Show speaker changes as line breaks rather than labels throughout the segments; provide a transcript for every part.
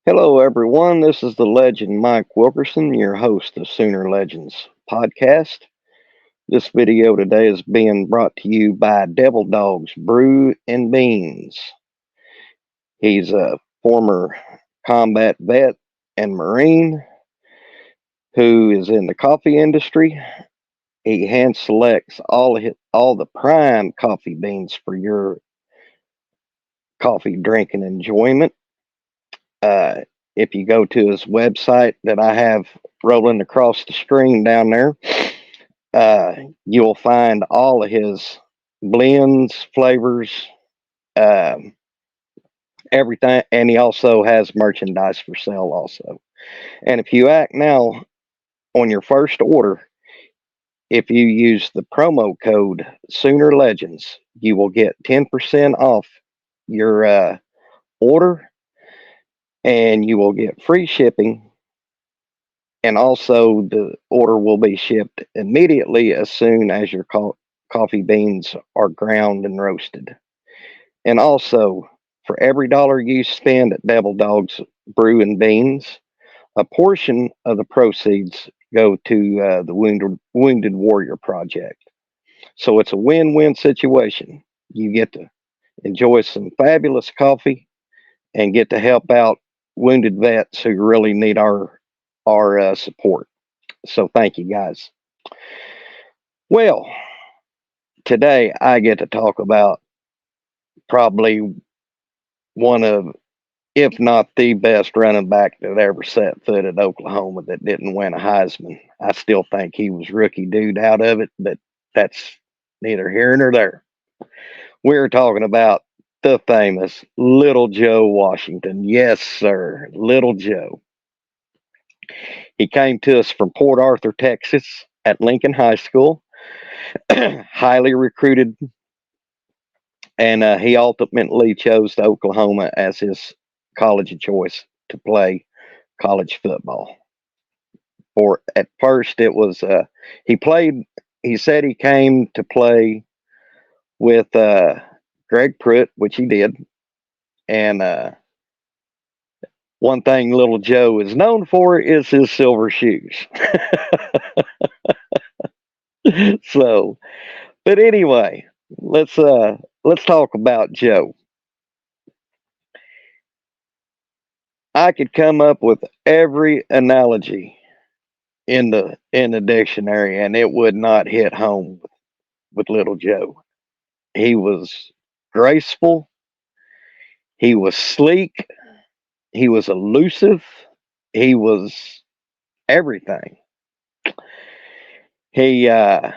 Hello, everyone. This is the legend Mike Wilkerson, your host of Sooner Legends podcast. This video today is being brought to you by DevilDog's Brew and Beans. He's a former combat vet and Marine who is in the coffee industry. He hand selects all the prime coffee beans for your coffee drinking enjoyment. Uh, if you go to his website that I have rolling across the screen down there, uh, you'll find all of his blends, flavors, um, everything, and he also has merchandise for sale also. And if you act now on your first order, if you use the promo code Sooner Legends, you will get 10% off your order, and you will get free shipping. And also, the order will be shipped immediately as soon as your coffee beans are ground and roasted. And also, for every dollar you spend at Devil Dog's Brew and Beans, a portion of the proceeds go to the Wounded Warrior Project. So it's a win-win situation. You get to enjoy some fabulous coffee and get to help out wounded vets who really need our support. So thank you guys. Well, today I get to talk about probably one of, if not the best running back that ever set foot at Oklahoma that didn't win a Heisman. I still think he was rookie dude out of it, but that's neither here nor there. We're talking about the famous Little Joe Washington. Yes, sir, Little Joe. He came to us from Port Arthur, Texas at Lincoln High School, highly recruited, and he ultimately chose Oklahoma as his college of choice to play college football. Or at first, it was he played. He said he came to play with Greg Pruitt, which he did, and one thing Little Joe is known for is his silver shoes. So, but anyway, let's talk about Joe. I could come up with every analogy in the dictionary, and it would not hit home with Little Joe. He was graceful. He was sleek. He was elusive. He was everything. He uh,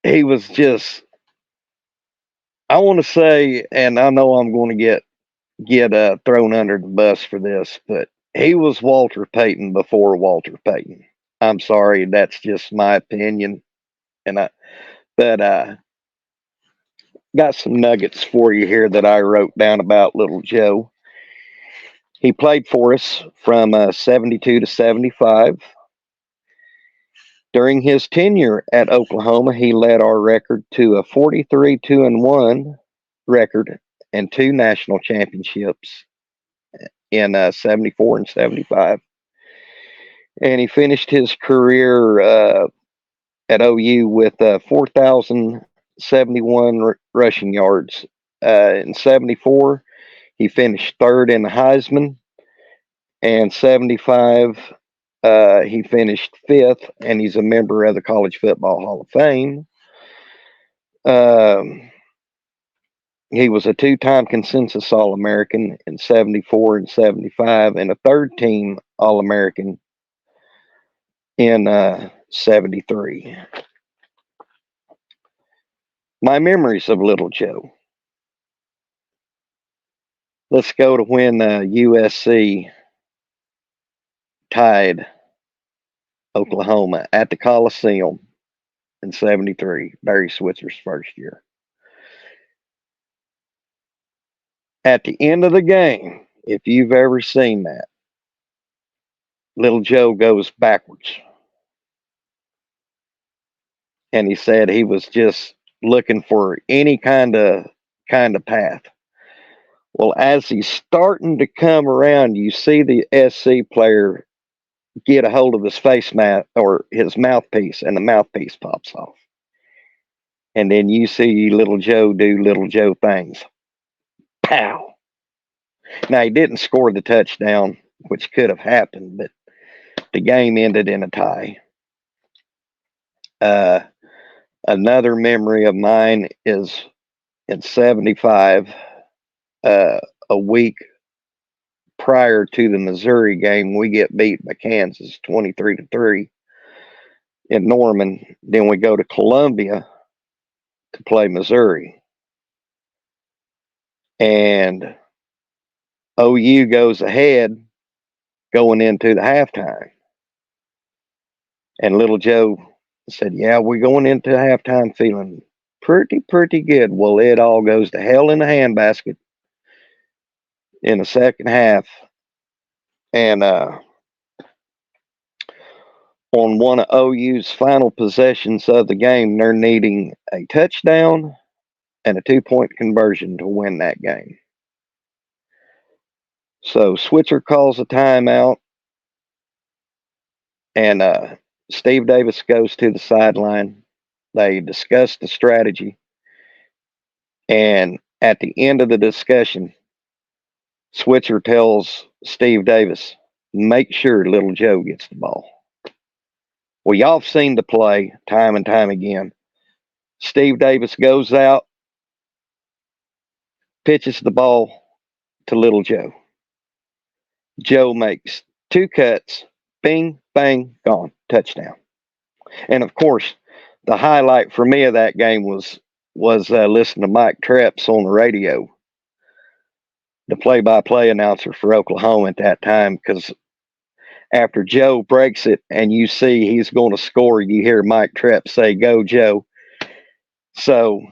he was just. I want to say, and I know I'm going to get thrown under the bus for this, but he was Walter Payton before Walter Payton. I'm sorry, that's just my opinion, and I but got some nuggets for you here that I wrote down about Little Joe. He played for us from 72 to 75. During his tenure at Oklahoma, he led our record to a 43 2 and 1 record and two national championships in 74 and 75. And he finished his career at OU with 4,071 rushing yards. In 74, he finished third in the Heisman, and 75, he finished fifth, and he's a member of the College Football Hall of Fame. Um, he was a two-time consensus All-American in 74 and 75, and a third-team All-American in 73. My memories of Little Joe. Let's go to when USC tied Oklahoma at the Coliseum in 73, Barry Switzer's first year. At the end of the game, if you've ever seen that, Little Joe goes backwards. And he said he was just looking for any kind of path. Well, as he's starting to come around, you see the SC player get a hold of his face mat or his mouthpiece, and the mouthpiece pops off. And then you see little Joe do little Joe things. Pow! Now, he didn't score the touchdown, which could have happened, but the game ended in a tie. Another memory of mine is in 75, a week prior to the Missouri game, we get beat by Kansas 23-3 in Norman. Then we go to Columbia to play Missouri. And OU goes ahead going into the halftime. And little Joe said, yeah, we're going into halftime feeling pretty good. Well, it all goes to hell in a handbasket in the second half. And on one of OU's final possessions of the game, they're needing a touchdown and a 2-point conversion to win that game. So Switzer calls a timeout, and Steve Davis goes to the sideline. They discuss the strategy, and at the end of the discussion, Switzer tells Steve Davis, make sure little Joe gets the ball. Well, y'all have seen the play time and time again. Steve Davis goes out, pitches the ball to little Joe. Joe makes 2 cuts, bing, bang, gone, touchdown. And of course, the highlight for me of that game was listening to Mike Treps on the radio, the play-by-play announcer for Oklahoma at that time, because after Joe breaks it and you see he's going to score, you hear Mike Treps say, go, Joe. So,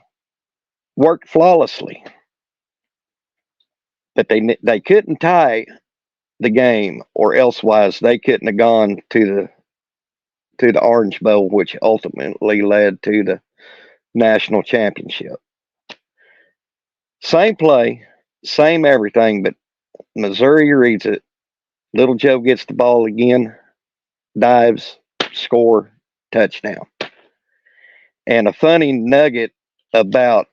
worked flawlessly. But they couldn't tie the game, or elsewise they couldn't have gone to the Orange Bowl, which ultimately led to the national championship. Same play, same everything, but Missouri reads it. Little Joe gets the ball again, dives, score, touchdown. And a funny nugget about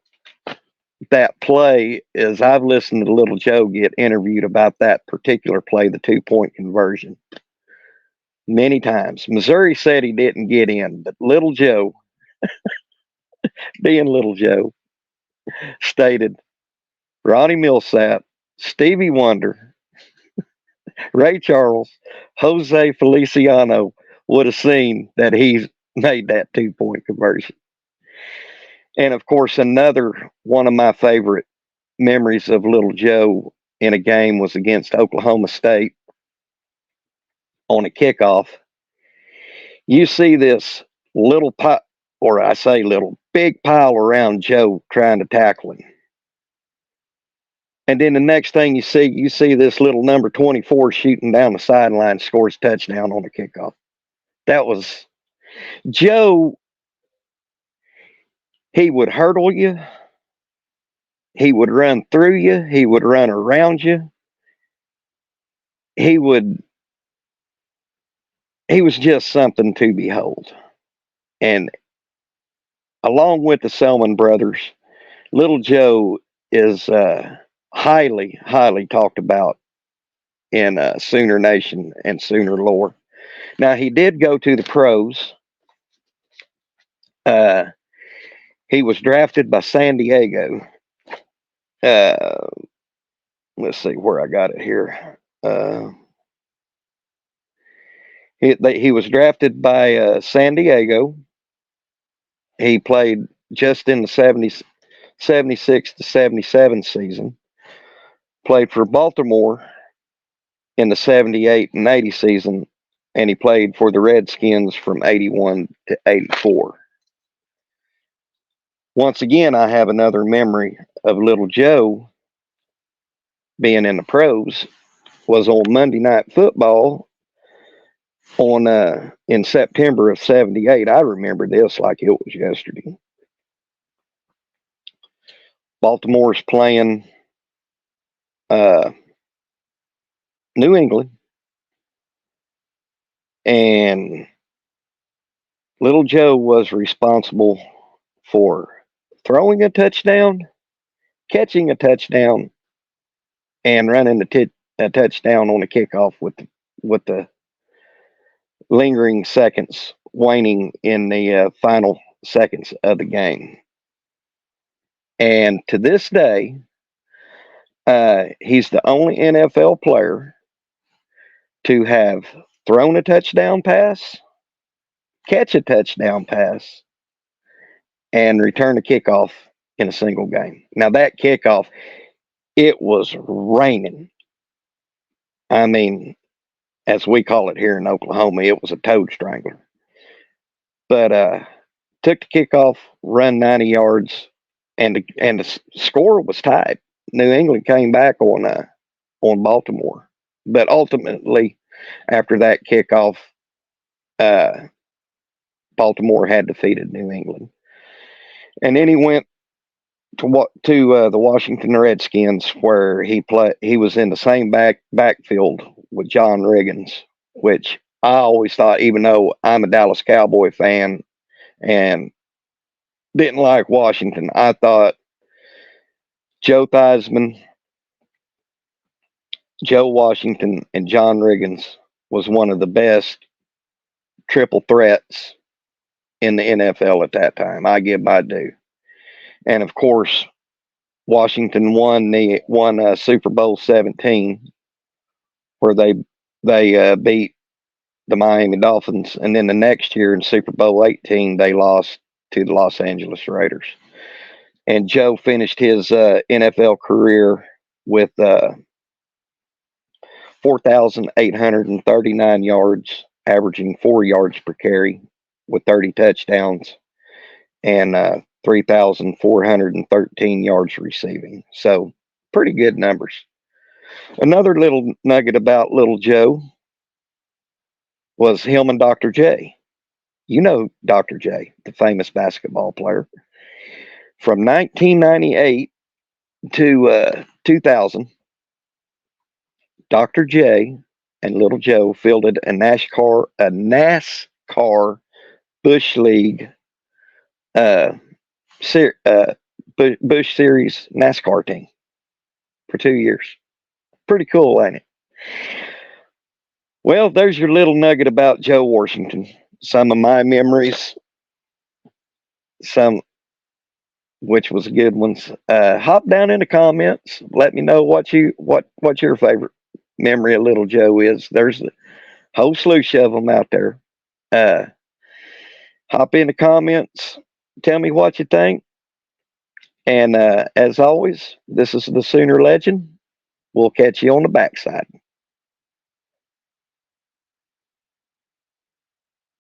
that play is I've listened to little Joe get interviewed about that particular play, the 2-point conversion, many times. Missouri said he didn't get in, but little Joe, being little Joe, stated Ronnie Millsap, Stevie Wonder, Ray Charles, Jose Feliciano would have seen that he made that 2-point conversion. And of course, another one of my favorite memories of little Joe in a game was against Oklahoma State on a kickoff. You see this little pile, or I say little, big pile around Joe trying to tackle him. And then the next thing you see this little number 24 shooting down the sideline, scores touchdown on the kickoff. That was Joe. He would hurdle you. He would run through you. He would run around you. He was just something to behold. And along with the Selman brothers, little Joe is highly talked about in Sooner Nation and Sooner lore. Now, he did go to the pros. He was drafted by San Diego. Let's see where I got it here. He was drafted by San Diego. He played just in the 76 to 77 season. Played for Baltimore in the 78 and 80 season, and he played for the Redskins from 81 to 84. Once again, I have another memory of little Joe being in the pros was on Monday Night Football in September of 78. I remember this like it was yesterday. Baltimore's playing uh, New England, and little Joe was responsible for throwing a touchdown, catching a touchdown, and running a touchdown on a kickoff with the lingering seconds waning in the final seconds of the game. And to this day, he's the only NFL player to have thrown a touchdown pass, catch a touchdown pass, and return a kickoff in a single game. Now, that kickoff, it was raining. I mean, as we call it here in Oklahoma, it was a toad strangler. But took the kickoff, run 90 yards, and the score was tied. New England came back on Baltimore, but ultimately, after that kickoff, uh, Baltimore had defeated New England, and then he went to the Washington Redskins, where he was in the same backfield with John Riggins, which I always thought, even though I'm a Dallas Cowboy fan and didn't like Washington, I thought Joe Theismann, Joe Washington, and John Riggins was one of the best triple threats in the NFL at that time. I give my due. And of course, Washington won Super Bowl 17, where they beat the Miami Dolphins, and then the next year in Super Bowl 18 they lost to the Los Angeles Raiders. And Joe finished his NFL career with 4,839 yards, averaging 4 yards per carry, with 30 touchdowns and 3,413 yards receiving. So pretty good numbers. Another little nugget about little Joe was him and Dr. J. You know Dr. J, the famous basketball player. From 1998 to 2000, Dr. J and Little Joe fielded a NASCAR Busch League Busch Series NASCAR team for 2 years. Pretty cool, ain't it? Well, there's your little nugget about Joe Washington. Some of my memories, some which was good ones. Hop down in the comments. Let me know what your favorite memory of Little Joe is. There's a whole slew of them out there. Hop in the comments. Tell me what you think. And as always, this is the Sooner Legend. We'll catch you on the backside.